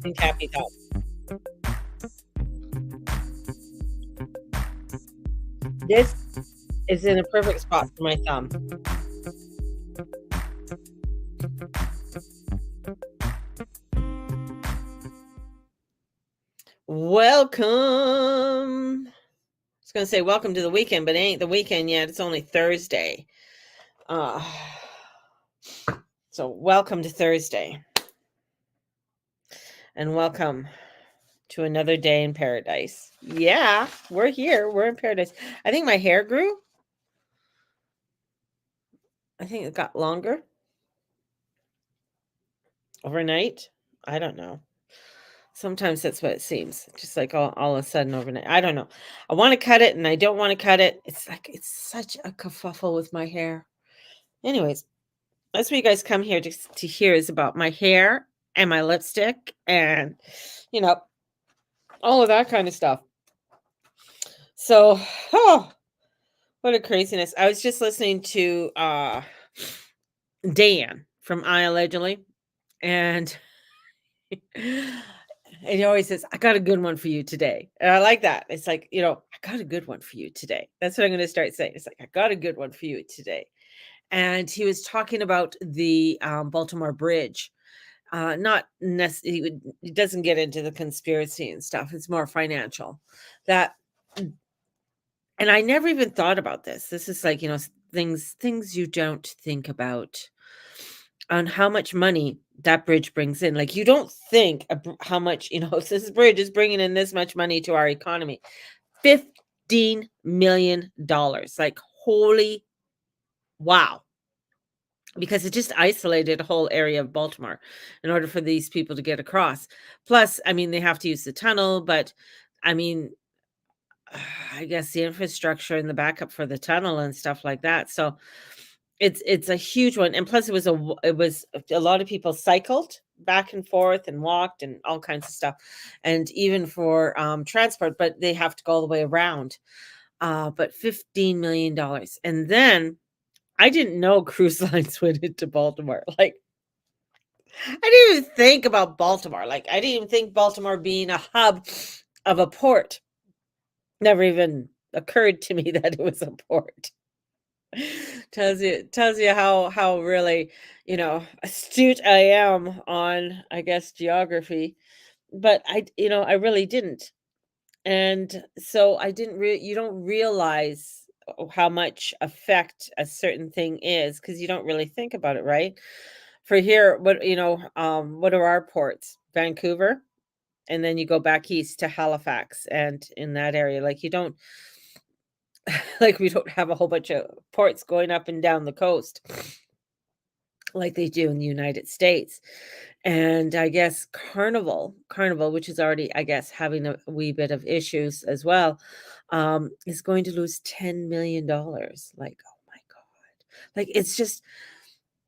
and tappy top. This is in a perfect spot for my thumb. Welcome. I was gonna say welcome to the weekend, but it ain't the weekend yet. It's only Thursday. Uh, so welcome to Thursday, and welcome to another day in paradise. Yeah, we're here. We're in paradise. I think my hair grew. I think it got longer overnight. I don't know. Sometimes that's what it seems. Just like all of a sudden overnight. I don't know. I want to cut it and I don't want to cut it. It's like it's such a kerfuffle with my hair. Anyways, that's what you guys come here to hear is about my hair and my lipstick and you know, all of that kind of stuff. So, oh, what a craziness. I was just listening to Dan from I Allegedly and and he always says, I got a good one for you today. And I like that. It's like, I got a good one for you today. That's what I'm going to start saying. It's like, I got a good one for you today. And he was talking about the Baltimore Bridge. Not necessarily, he doesn't get into the conspiracy and stuff. It's more financial. That, and I never even thought about this. This is like, things you don't think about on how much money that bridge brings in. Like you don't think how much, this bridge is bringing in this much money to our economy. $15 million. Like holy wow. Because it just isolated a whole area of Baltimore in order for these people to get across. Plus, I mean, they have to use the tunnel, but I mean, I guess the infrastructure and the backup for the tunnel and stuff like that. So it's a huge one, and plus it was a lot of people cycled back and forth and walked and all kinds of stuff, and even for transport, but they have to go all the way around. But $15 million, and then I didn't know cruise lines went into Baltimore. Like I didn't even think about Baltimore. Like I didn't even think Baltimore being a hub of a port. Never even occurred to me that it was a port. Tells you how really, astute I am on, I guess, geography. But I really didn't. And so I didn't you don't realize how much effect a certain thing is because you don't really think about it, right? For here, what are our ports? Vancouver, and then you go back east to Halifax and in that area. Like you don't like we don't have a whole bunch of ports going up and down the coast like they do in the United States. And I guess Carnival, which is already, I guess, having a wee bit of issues as well, is going to lose $10 million. Like, oh my God. Like it's just,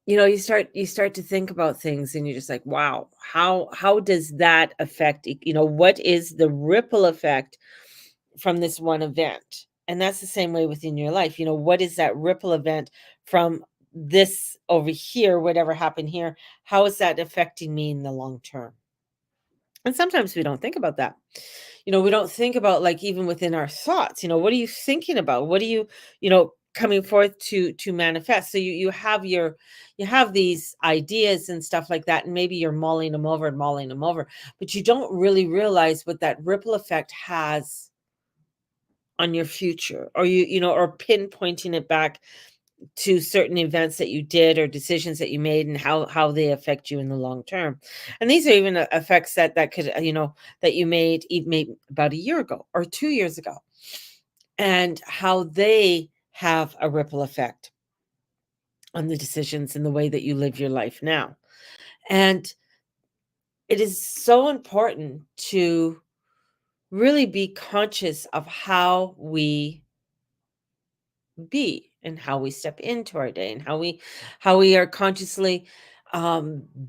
you start to think about things and you're just like, wow, how does that affect, what is the ripple effect from this one event? And that's the same way within your life. What is that ripple event from this over here, whatever happened here? How is that affecting me in the long term? And sometimes we don't think about that. We don't think about like even within our thoughts, what are you thinking about? What are you, coming forth to manifest? So you have these ideas and stuff like that, and maybe you're mulling them over and mulling them over, but you don't really realize what that ripple effect has on your future, or or pinpointing it back to certain events that you did or decisions that you made and how they affect you in the long term. And these are even effects that could that you made about a year ago or 2 years ago, and how they have a ripple effect on the decisions and the way that you live your life now. And it is so important to really be conscious of how we be and how we step into our day and how we are consciously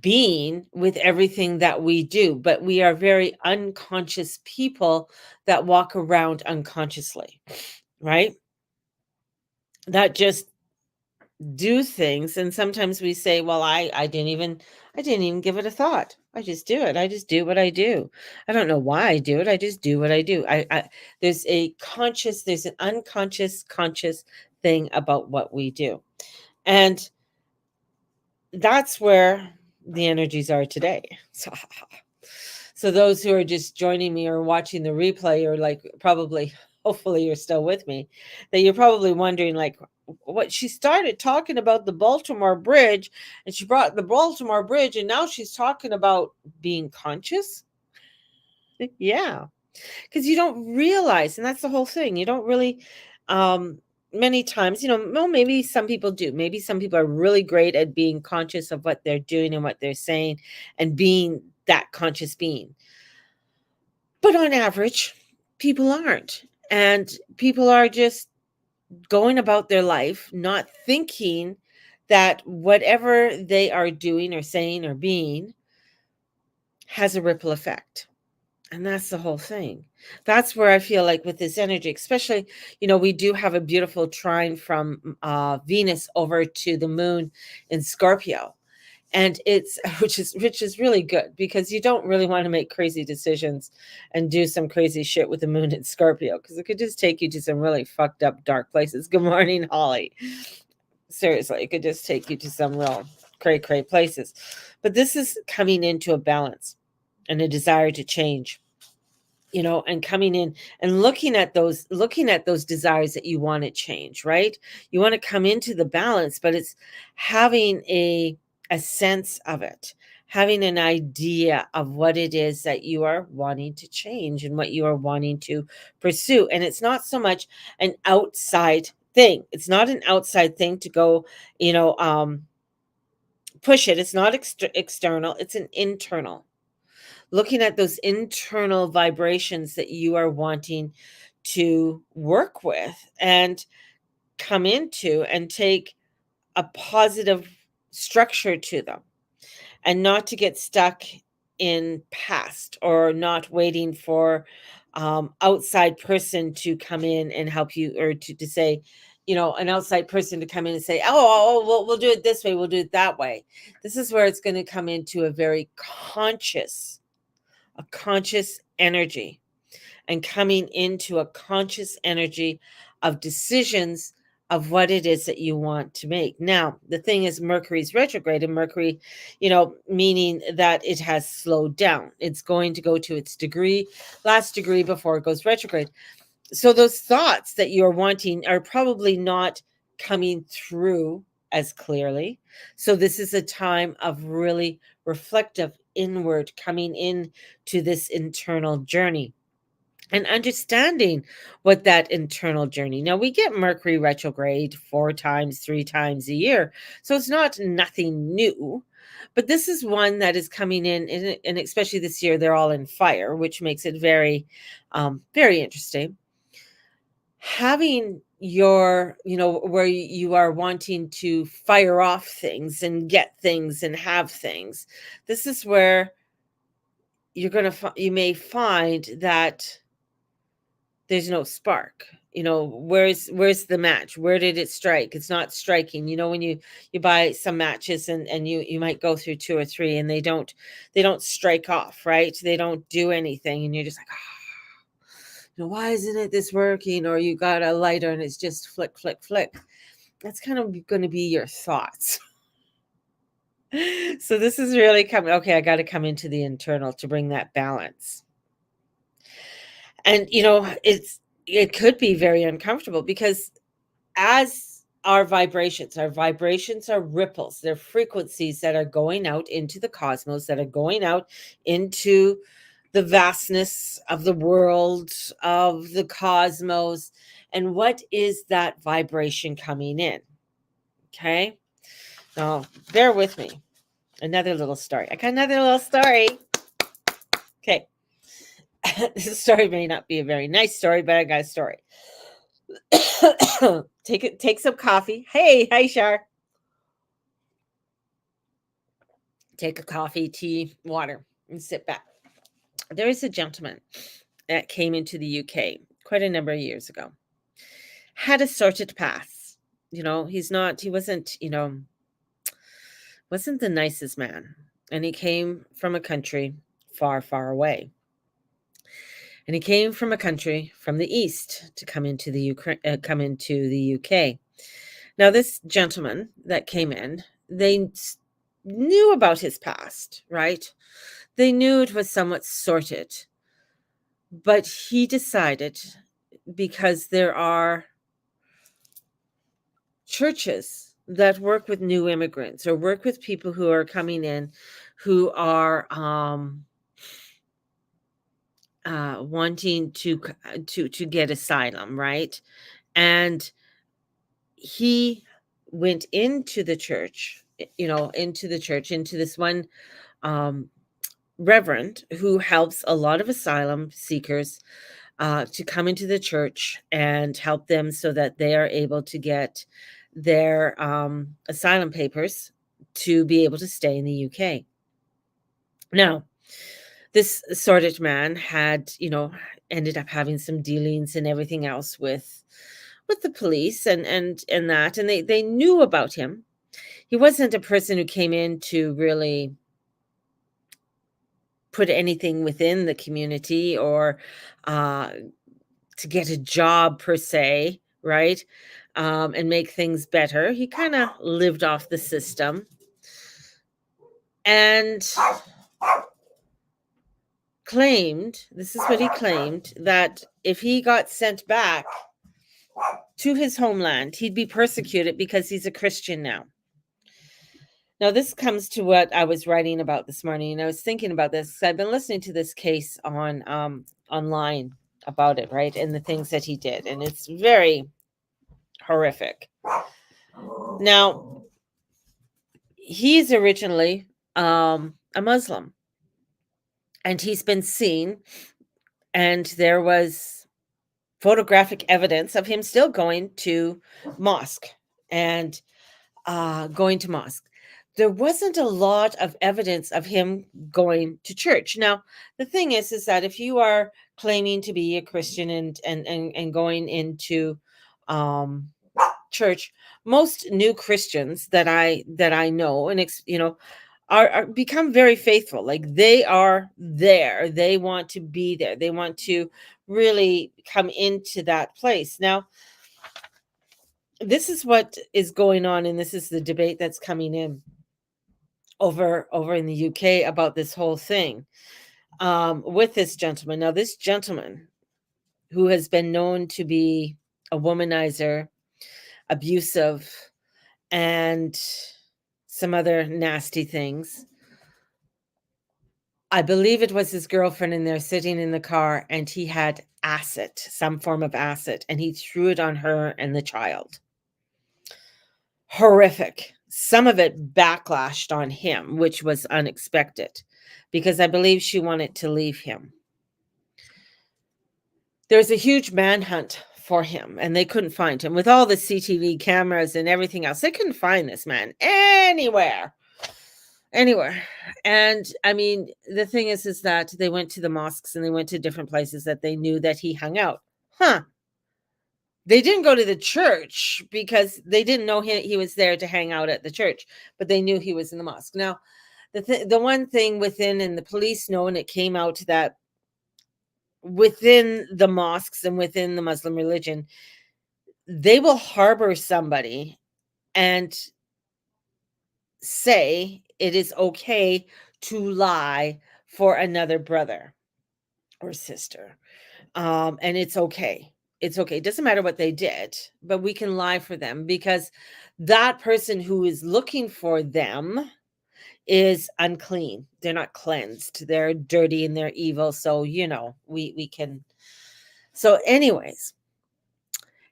being with everything that we do, but we are very unconscious people that walk around unconsciously, right? That just do things, and sometimes we say, well, I didn't even give it a thought. I just do it. I just do what I do. I don't know why I do it. I just do what I do. There's an unconscious conscious thing about what we do. And that's where the energies are today. So those who are just joining me or watching the replay, or like, probably, hopefully you're still with me, that you're probably wondering, like, what she started talking about the Baltimore Bridge, and she brought the Baltimore Bridge, and now she's talking about being conscious. Yeah, because you don't realize, and that's the whole thing. You don't really, um, many times, well, maybe some people do. Maybe some people are really great at being conscious of what they're doing and what they're saying, and being that conscious being. But on average, people aren't. And people are just going about their life not thinking that whatever they are doing or saying or being has a ripple effect. And that's the whole thing. That's where I feel like with this energy, especially, we do have a beautiful trine from Venus over to the moon in Scorpio. And it's which is really good, because you don't really want to make crazy decisions and do some crazy shit with the moon in Scorpio, because it could just take you to some really fucked up dark places. Good morning, Holly. Seriously, it could just take you to some real cray places. But this is coming into a balance and a desire to change, and coming in and looking at those desires that you want to change, right? You want to come into the balance, but it's having a sense of it, having an idea of what it is that you are wanting to change and what you are wanting to pursue. And it's not so much an outside thing. It's not an outside thing to go, you know push it. It's not external, it's an internal, looking at those internal vibrations that you are wanting to work with and come into and take a positive structure to them, and not to get stuck in past, or not waiting for outside person to come in and help you, or to say, an outside person to come in and say, oh, we'll do it this way, we'll do it that way. This is where it's going to come into a conscious energy, and coming into a conscious energy of decisions of what it is that you want to make. Now, the thing is, Mercury's retrograde, and Mercury, meaning that it has slowed down. It's going to go to its last degree before it goes retrograde. So those thoughts that you're wanting are probably not coming through as clearly. So this is a time of really reflective inward, coming in to this internal journey and understanding what that internal journey. Now, we get Mercury retrograde 4 times, 3 times a year, so it's not nothing new. But this is one that is coming in, and especially this year, they're all in fire, which makes it very, very interesting. Having where you are wanting to fire off things and get things and have things. This is where you may find that there's no spark. Where's the match? Where did it strike? It's not striking. When you buy some matches, and you might go through 2 or 3, and they don't strike off, right? They don't do anything, and you're just like, why isn't it this working? Or you got a lighter and it's just flick, flick, flick. That's kind of going to be your thoughts. So this is really coming. Okay, I got to come into the internal to bring that balance. And it could be very uncomfortable, because as our vibrations are ripples, they're frequencies that are going out into the cosmos, that are going out into the vastness of the world, of the cosmos. And what is that vibration coming in? Okay, now bear with me. Another little story. I got another little story. Okay. This story may not be a very nice story, but I got a story. Take some coffee. Hey, hi, Shar. Take a coffee, tea, water, and sit back. There is a gentleman that came into the UK quite a number of years ago. Had a sorted past. he wasn't the nicest man. And he came from a country far, far away. And he came from a country from the east to come into the UK. Now, this gentleman that came in, knew about his past, right? They knew it was somewhat sorted, but he decided, because there are churches that work with new immigrants or work with people who are coming in who are wanting to get asylum, right? And he went into the church, into this one um, reverend who helps a lot of asylum seekers to come into the church and help them so that they are able to get their asylum papers to be able to stay in the UK. Now, this sordid man ended up having some dealings and everything else with the police and that, and they knew about him. He wasn't a person who came in to really put anything within the community or uh, to get a job per se, right? And make things better. He kind of lived off the system and this is what he claimed, that if he got sent back to his homeland, he'd be persecuted because he's a Christian now. Now, this comes to what I was writing about this morning, and I was thinking about this. I've been listening to this case on online about it, right? And the things that he did, and it's very horrific. Now, he's originally a Muslim, and he's been seen, and there was photographic evidence of him still going to mosque and going to mosque. There wasn't a lot of evidence of him going to church. Now, the thing is that if you are claiming to be a Christian and going into church, most new Christians that I know and are become very faithful. Like, they are there. They want to be there. They want to really come into that place. Now, this is what is going on, and this is the debate that's coming in over in the UK about this whole thing with this gentleman. Now, this gentleman, who has been known to be a womanizer, abusive, and some other nasty things. I believe it was his girlfriend in there sitting in the car, and he had acid, some form of acid, and he threw it on her and the child. Horrific. Some of it backlashed on him, which was unexpected, because I believe she wanted to leave him. There's a huge manhunt for him, and they couldn't find him. With all the CTV cameras and everything else, they couldn't find this man anywhere. And I mean, the thing is that they went to the mosques and they went to different places that they knew that he hung out. They didn't go to the church because they didn't know he was there to hang out at the church, but they knew he was in the mosque. Now, the one thing within, and the police know, and it came out that within the mosques and within the Muslim religion, they will harbor somebody and say it is okay to lie for another brother or sister. And it's okay. It's okay. It doesn't matter what they did, but we can lie for them, because that person who is looking for them is unclean. They're not cleansed. They're dirty and they're evil. So, we can. So anyways,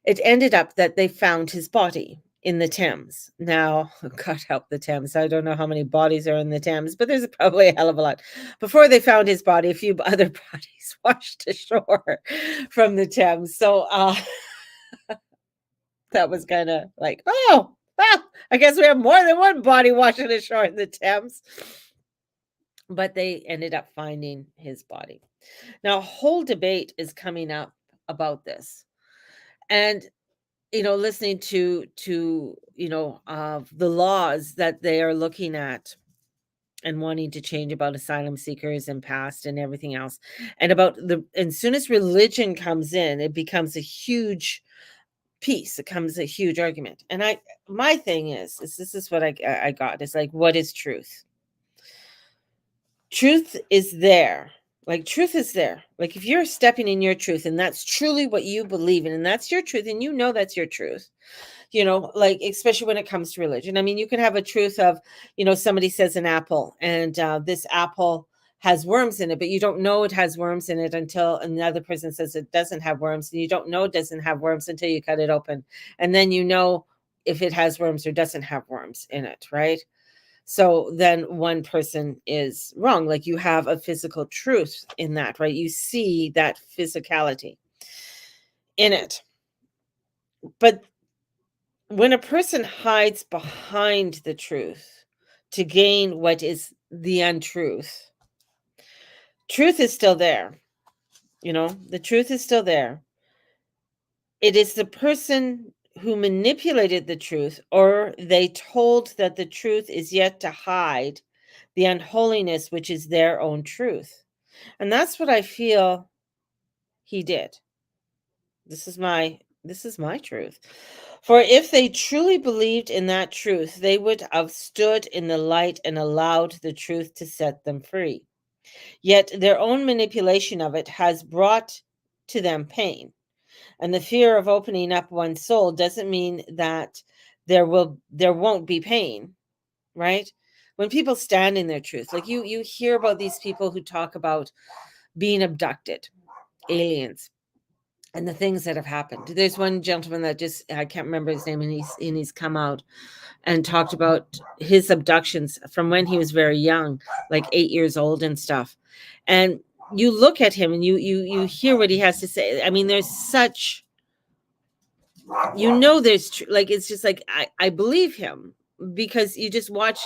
it ended up that they found his body in the Thames. Now, God help the Thames. I don't know how many bodies are in the Thames, but there's probably a hell of a lot. Before they found his body, a few other bodies washed ashore from the Thames. So that was kind of like, oh, well, I guess we have more than one body washing ashore in the Thames. But they ended up finding his body. Now, a whole debate is coming up about this. And listening to the laws that they are looking at and wanting to change about asylum seekers and past and everything else. And about the and soon as religion comes in, it becomes a huge piece. It becomes a huge argument. And my thing is this is what I got. It's like, what is truth? Truth is there. Like, truth is there. Like, if you're stepping in your truth and that's truly what you believe in and that's your truth and that's your truth, like, especially when it comes to religion. I mean, you can have a truth of, somebody says an apple and this apple has worms in it, but you don't know it has worms in it until another person says it doesn't have worms. And you don't know it doesn't have worms until you cut it open. And then if it has worms or doesn't have worms in it, right? So then one person is wrong. Like, you have a physical truth in that, right? You see that physicality in it. But when a person hides behind the truth to gain what is the untruth, truth is still there. The truth is still there. It is the person who manipulated the truth, or they told that the truth is yet to hide the unholiness, which is their own truth. And that's what I feel he did. This is my truth. For if they truly believed in that truth, they would have stood in the light and allowed the truth to set them free. Yet their own manipulation of it has brought to them pain. And the fear of opening up one's soul doesn't mean that there won't be pain, right? When people stand in their truth, like you hear about these people who talk about being abducted, aliens, and the things that have happened. There's one gentleman that I can't remember his name, and he's come out and talked about his abductions from when he was very young, like 8 years old and stuff. And you look at him and you hear what he has to say. I mean, there's such, like, it's just like, I believe him, because you just watch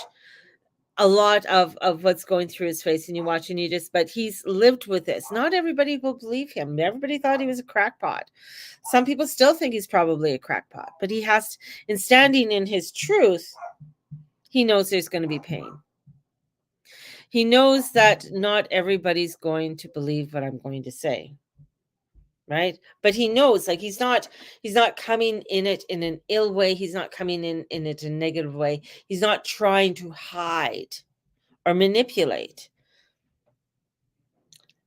a lot of what's going through his face, and you watch and but he's lived with this. Not everybody will believe him. Everybody thought he was a crackpot. Some people still think he's probably a crackpot, but in standing in his truth, he knows there's going to be pain. He knows that not everybody's going to believe what I'm going to say. Right? But he knows, like, he's not coming in it in an ill way. He's not coming in it in a negative way. He's not trying to hide or manipulate.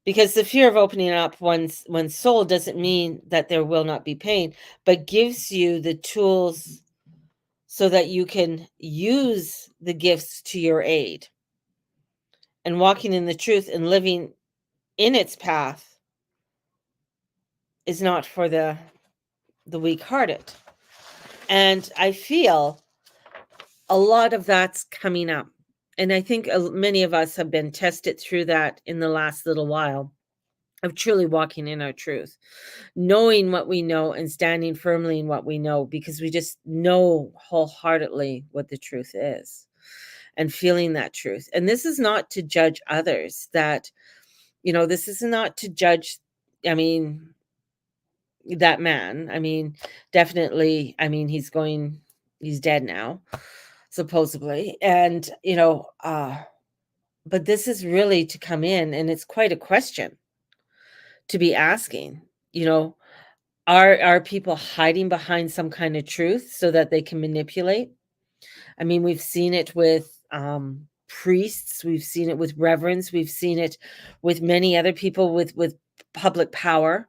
Because the fear of opening up one's soul doesn't mean that there will not be pain, but gives you the tools so that you can use the gifts to your aid. And walking in the truth and living in its path is not for the weak-hearted. And I feel a lot of that's coming up. And I think many of us have been tested through that in the last little while, of truly walking in our truth, knowing what we know and standing firmly in what we know, because we just know wholeheartedly what the truth is, and feeling that truth. And this is not to judge others, this is not to judge, I mean, that man. I mean, definitely, I mean, he's dead now, supposedly. And, but this is really to come in, and it's quite a question to be asking, are people hiding behind some kind of truth so that they can manipulate? I mean, we've seen it with priests, we've seen it with reverends, we've seen it with many other people with public power,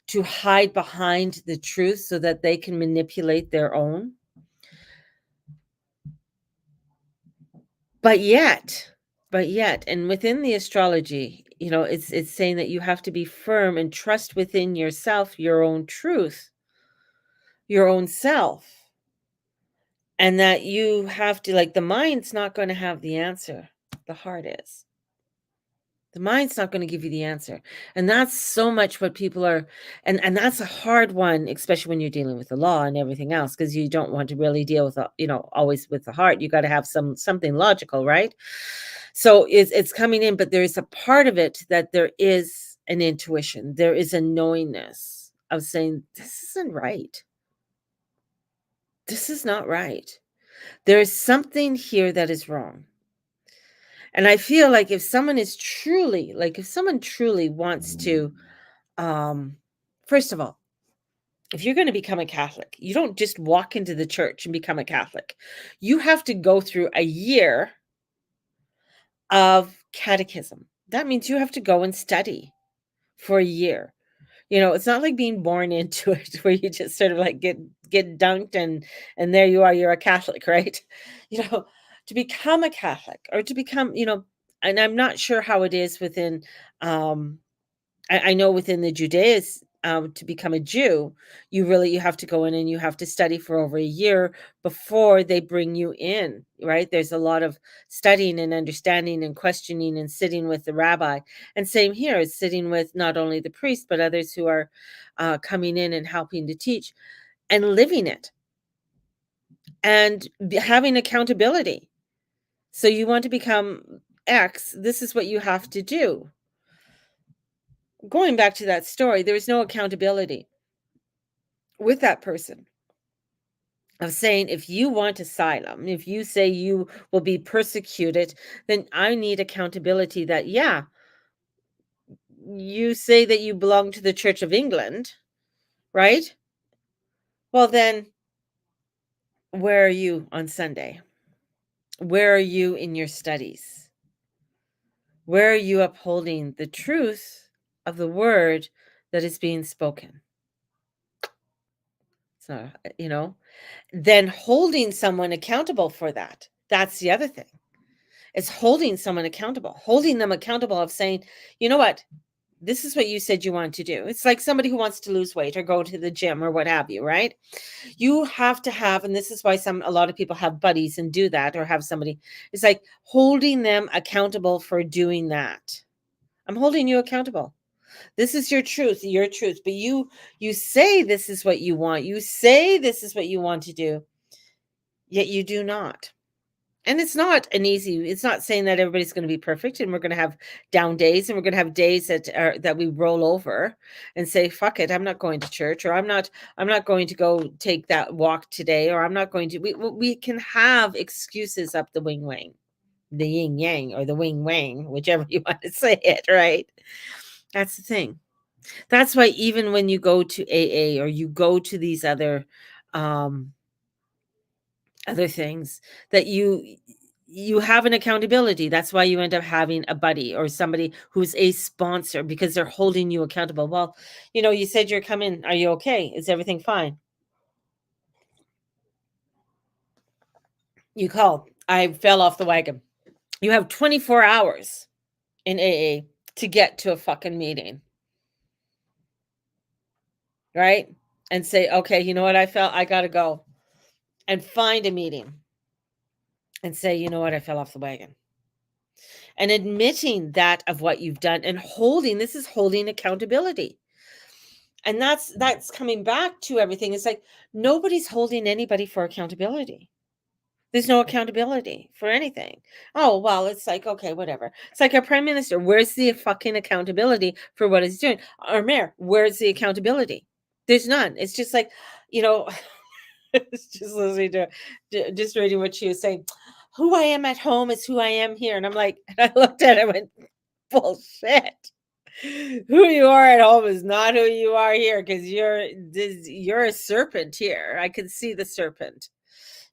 to hide behind the truth so that they can manipulate their own. But yet, and within the astrology, it's saying that you have to be firm and trust within yourself, your own truth, your own self. And that you have to, like, the mind's not going to have the answer. The heart is. The mind's not going to give you the answer. And that's so much what people are, and that's a hard one, especially when you're dealing with the law and everything else, because you don't want to really deal with, always with the heart. You got to have something logical, right? So it's coming in, but there's a part of it that there is an intuition. There is a knowingness of saying, this isn't right. this is not right. There is something here that is wrong. And I feel like if someone is truly, like if someone truly wants to, um, first of all, if you're going to become a Catholic, you don't just walk into the church and become a Catholic. You have to go through a year of catechism. That means you have to go and study for a year. It's not like being born into it where you just sort of like get dunked and there you are, you're a Catholic, right? You know, to become a Catholic or to become, and I'm not sure how it is within um I know within the Judaism, to become a Jew, you have to go in and you have to study for over a year before they bring you in, right? There's a lot of studying and understanding and questioning and sitting with the rabbi. And same here is sitting with not only the priest, but others who are coming in and helping to teach and living it and having accountability. So you want to become X, this is what you have to do. Going back to that story, there was no accountability with that person of saying, if you want asylum, if you say you will be persecuted, then I need accountability that, yeah, you say that you belong to the Church of England, right? Well, then where are you on Sunday? Where are you in your studies? Where are you upholding the truth of the word that is being spoken? So, then holding someone accountable for that. That's the other thing. It's holding someone accountable, holding them accountable of saying, you know what, this is what you said you want to do. It's like somebody who wants to lose weight or go to the gym or what have you, right? You have to have, and this is why a lot of people have buddies and do that or have somebody, it's like holding them accountable for doing that. I'm holding you accountable. This is your truth, but you say this is what you want. You say this is what you want to do, yet you do not. And it's not saying that everybody's going to be perfect and we're going to have down days and we're going to have days that we roll over and say, fuck it, I'm not going to church, or I'm not going to go take that walk today, or I'm not going to, we can have excuses up the wing wang, the yin yang, or the wing wang, whichever you want to say it, right? That's the thing. That's why even when you go to AA or you go to these um other things, that you have an accountability. That's why you end up having a buddy or somebody who's a sponsor, because they're holding you accountable. Well, you said you're coming. Are you okay? Is everything fine? You call. I fell off the wagon. You have 24 hours in AA to get to a fucking meeting, right? And say, okay, you know what? I got to go and find a meeting and say, you know what? I fell off the wagon. And admitting that of what you've done and this is holding accountability. And that's coming back to everything. It's like nobody's holding anybody for accountability. There's no accountability for anything. Oh, well, it's like, okay, whatever. It's like our prime minister. Where's the fucking accountability for what he's doing? Our mayor, where's the accountability? There's none. It's just like, you know, it's just listening to, just reading what she was saying. Who I am at home is who I am here. And I'm like, and I looked at it and went, bullshit. Who you are at home is not who you are here, because you're a serpent here. I can see the serpent,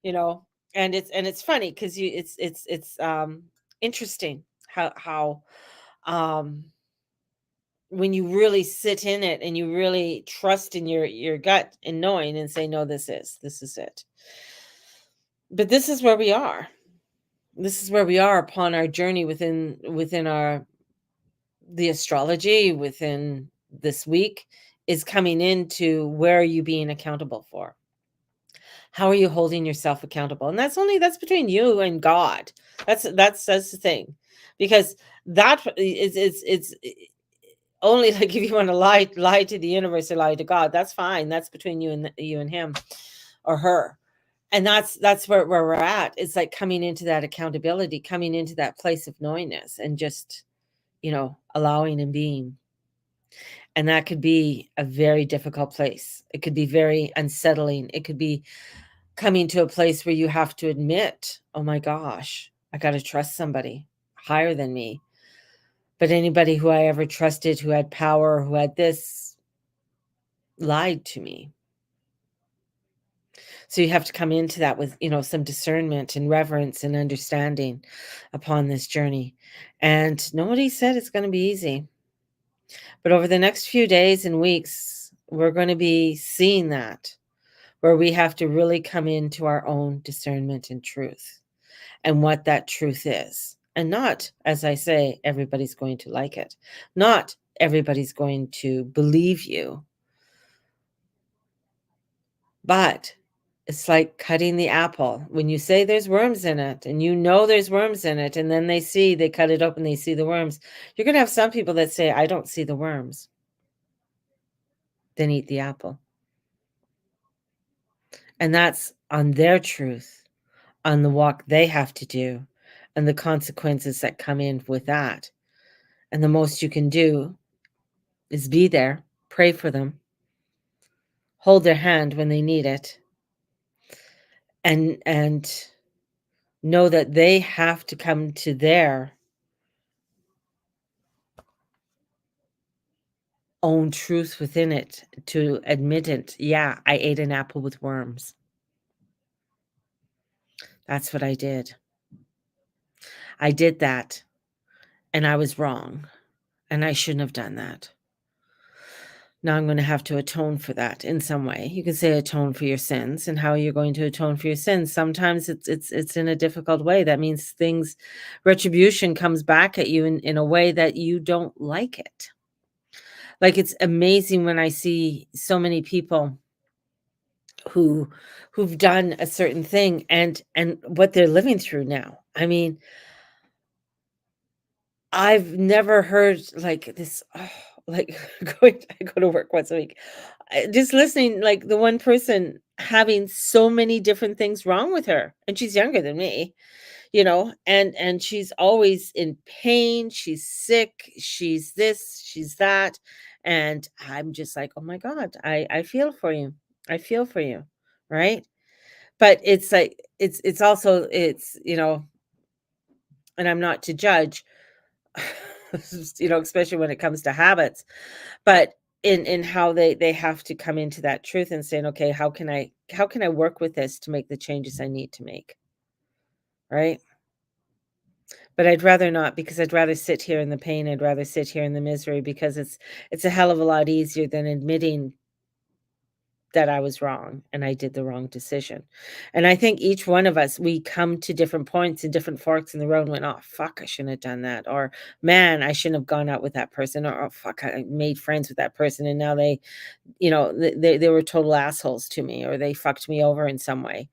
you know. And it's funny because it's interesting how um when you really sit in it and you really trust in your gut and knowing and say, no, this is it. But this is where we are. This is where we are upon our journey within our the astrology within this week is coming into, where are you being accountable for? How are you holding yourself accountable? And that's between you and God. That's the thing. Because that is it's only like, if you want to lie to the universe or lie to God, that's fine. That's between you and him or her. And that's where we're at. It's like coming into that accountability, coming into that place of knowingness, and just, allowing and being. And that could be a very difficult place. It could be very unsettling. It could be coming to a place where you have to admit, oh my gosh, I got to trust somebody higher than me. But anybody who I ever trusted, who had power, who had this, lied to me. So you have to come into that with, some discernment and reverence and understanding upon this journey. And nobody said it's going to be easy. But over the next few days and weeks, we're going to be seeing that, where we have to really come into our own discernment and truth and what that truth is. And not, as I say, everybody's going to like it. Not everybody's going to believe you. But it's like cutting the apple. When you say there's worms in it and there's worms in it, and then they cut it open, they see the worms. You're going to have some people that say, I don't see the worms. Then eat the apple. And that's on their truth, on the walk they have to do, and the consequences that come in with that. And the most you can do is be there, pray for them, hold their hand when they need it, and know that they have to come to their own truth within it to admit it. Yeah, I ate an apple with worms. That's what I did. I did that, and I was wrong, and I shouldn't have done that. Now I'm going to have to atone for that in some way. You can say atone for your sins, and how you're going to atone for your sins. Sometimes it's in a difficult way. That means retribution comes back at you in a way that you don't like it. Like, it's amazing when I see so many people who've done a certain thing and what they're living through now. I mean, I've never heard like this. Like, I go to work once a week, just listening, like the one person having so many different things wrong with her, and she's younger than me, and she's always in pain. She's sick. She's this. She's that. And I'm just like, oh my God, I feel for you. I feel for you, right? But it's like it's also and I'm not to judge, especially when it comes to habits, but in how they have to come into that truth and saying, okay, how can I work with this to make the changes I need to make, right? But I'd rather not, because I'd rather sit here in the pain. I'd rather sit here in the misery, because it's a hell of a lot easier than admitting that I was wrong and I did the wrong decision. And I think each one of us, we come to different points and different forks in the road and went, oh, fuck, I shouldn't have done that. Or, man, I shouldn't have gone out with that person. Or, oh, fuck, I made friends with that person. And now they were total assholes to me, or they fucked me over in some way,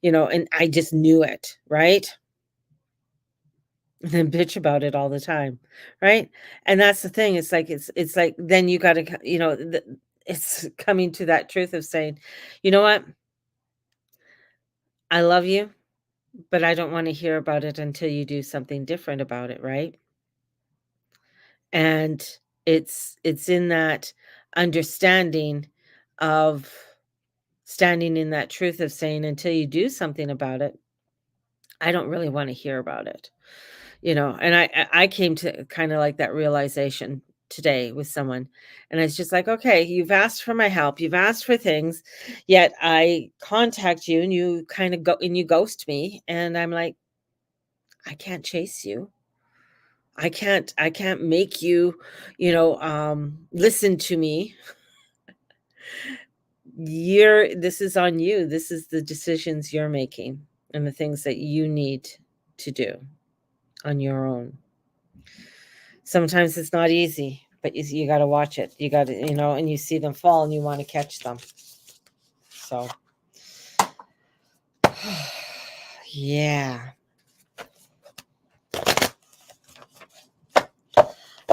and I just knew it. Right. And then bitch about it all the time. Right. And that's the thing. It's like, then you got to, it's coming to that truth of saying, you know what? I love you, but I don't want to hear about it until you do something different about it, right? And it's in that understanding of standing in that truth of saying, until you do something about it, I don't really want to hear about it. And I came to kind of like that realization today with someone, and it's just like, okay, you've asked for my help, you've asked for things, yet I contact you and you kind of go and you ghost me, and I'm like, I can't chase you. I can't make you, listen to me. This is on you. This is the decisions you're making and the things that you need to do on your own. Sometimes it's not easy, but you got to watch it. You got to, and you see them fall and you want to catch them. So, yeah.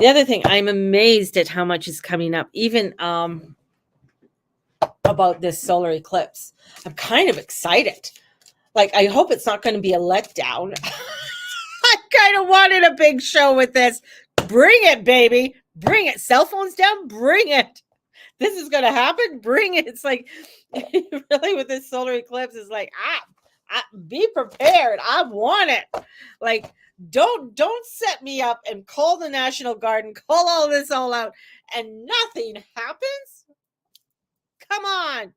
The other thing, I'm amazed at how much is coming up, even about this solar eclipse. I'm kind of excited. Like, I hope it's not going to be a letdown. I kind of wanted a big show with this. Bring it, baby. Bring it. Cell phones down. Bring it. This is going to happen. Bring it. It's like really with this solar eclipse is like, be prepared. I want it. Like, don't set me up and call the National Guard and call all this all out and nothing happens. Come on.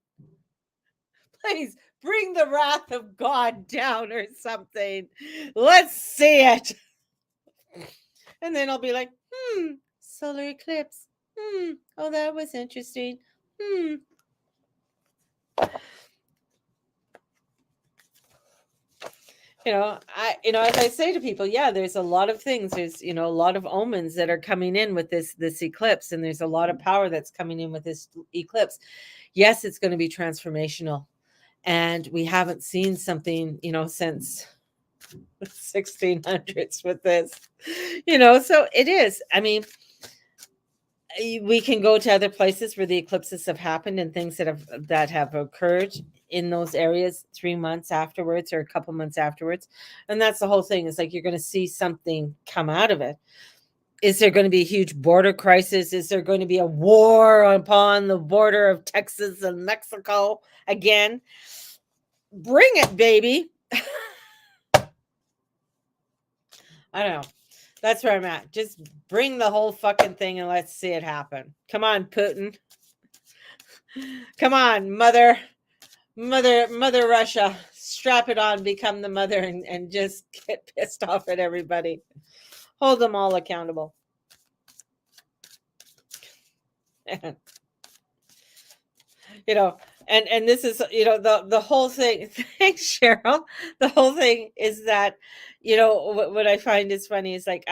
Please bring the wrath of God down or something. Let's see it. And then I'll be like, solar eclipse. Oh, that was interesting. As I say to people, yeah, there's a lot of things. There's, a lot of omens that are coming in with this eclipse, and there's a lot of power that's coming in with this eclipse. Yes, it's going to be transformational, and we haven't seen something, since the 1600s with this, so it is. I mean, we can go to other places where the eclipses have happened and things that have occurred in those areas 3 months afterwards or a couple months afterwards. And that's the whole thing. It's like you're going to see something come out of it. Is there going to be a huge border crisis? Is there going to be a war upon the border of Texas and Mexico again? Bring it, baby. I don't know. That's where I'm at. Just bring the whole fucking thing and let's see it happen. Come on, Putin. Come on, mother Russia. Strap it on, become the mother, and just get pissed off at everybody. Hold them all accountable. And this is, the whole thing. Thanks, Cheryl. The whole thing is that, what I find is funny is like,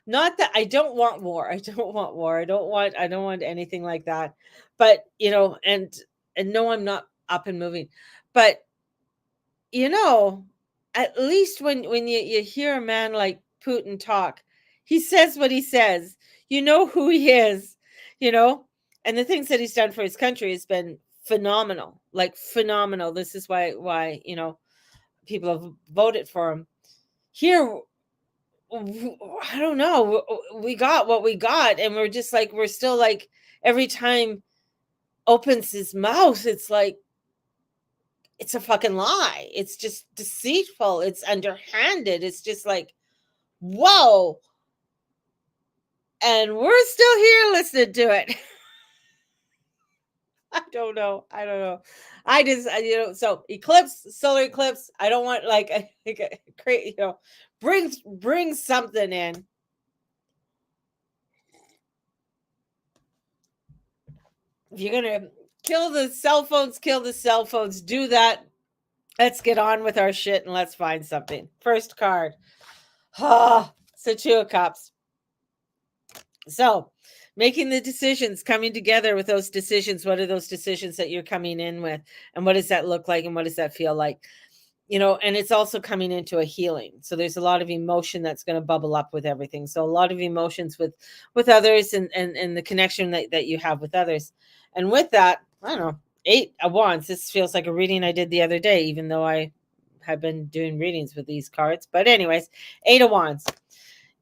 not that I don't want war. I don't want war. I don't want anything like that. But, and no, I'm not up and moving. But, at least when you hear a man like Putin talk, he says what he says. You know who he is, and the things that he's done for his country has been phenomenal, like phenomenal. This is why people have voted for him. Here, I don't know. We got what we got, and we're still like, every time opens his mouth, it's like, it's a fucking lie. It's just deceitful. It's underhanded. It's just like, whoa. And we're still here listening to it. I don't know. I just, so solar eclipse. I don't want create, bring something in. If you're going to kill the cell phones, do that. Let's get on with our shit and let's find something. First card. So 2 of Cups. So making the decisions, coming together with those decisions. What are those decisions that you're coming in with? And what does that look like? And what does that feel like? And it's also coming into a healing. So there's a lot of emotion that's going to bubble up with everything. So a lot of emotions with others and the connection that you have with others. And with that, I don't know, 8 of Wands. This feels like a reading I did the other day, even though I have been doing readings with these cards. But anyways, 8 of Wands.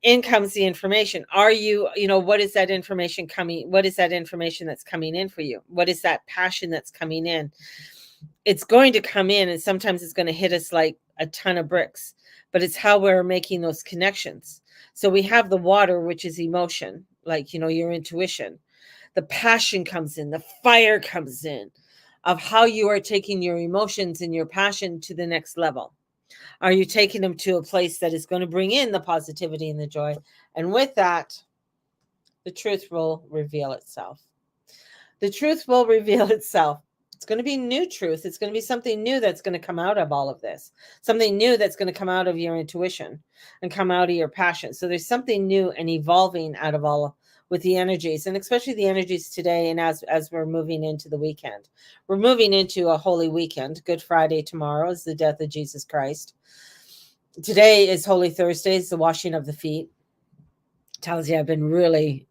In comes the information. Are you, what is that information coming? What is that information that's coming in for you? What is that passion that's coming in? It's going to come in, and sometimes it's going to hit us like a ton of bricks, but it's how we're making those connections. So we have the water, which is emotion, like, your intuition. The passion comes in, the fire comes in of how you are taking your emotions and your passion to the next level. Are you taking them to a place that is going to bring in the positivity and the joy? And with that, the truth will reveal itself. The truth will reveal itself. It's going to be new truth. It's going to be something new that's going to come out of all of this. Something new that's going to come out of your intuition and come out of your passion. So there's something new and evolving out of all with the energies, and especially the energies today. And as we're moving into the weekend, we're moving into a holy weekend. Good Friday tomorrow is the death of Jesus Christ. Today is Holy Thursday. It's the washing of the feet. Tells you I've been really,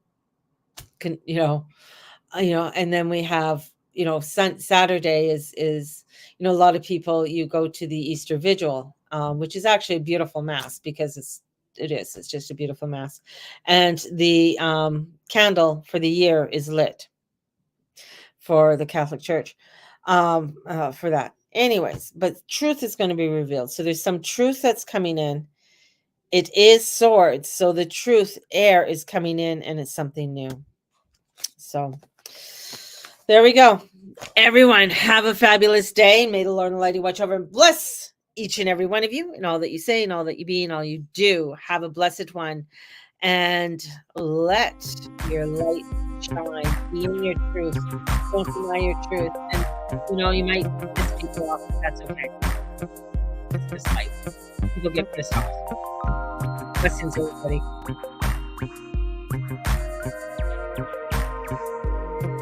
and then we have, Saturday is, a lot of people, you go to the Easter Vigil, which is actually a beautiful mass because it's it is. It's just a beautiful mass. And the candle for the year is lit for the Catholic Church for that. Anyways, but truth is going to be revealed. So there's some truth that's coming in. It is swords. So the truth air is coming in and it's something new. So there we go. Everyone, have a fabulous day. May the Lord Almighty watch over and bless each and every one of you and all that you say and all that you be and all you do. Have a blessed one. And let your light shine. Be in your truth. Don't deny your truth. And, you might piss people off, but that's okay. It's just life. People get pissed off. Blessings, everybody.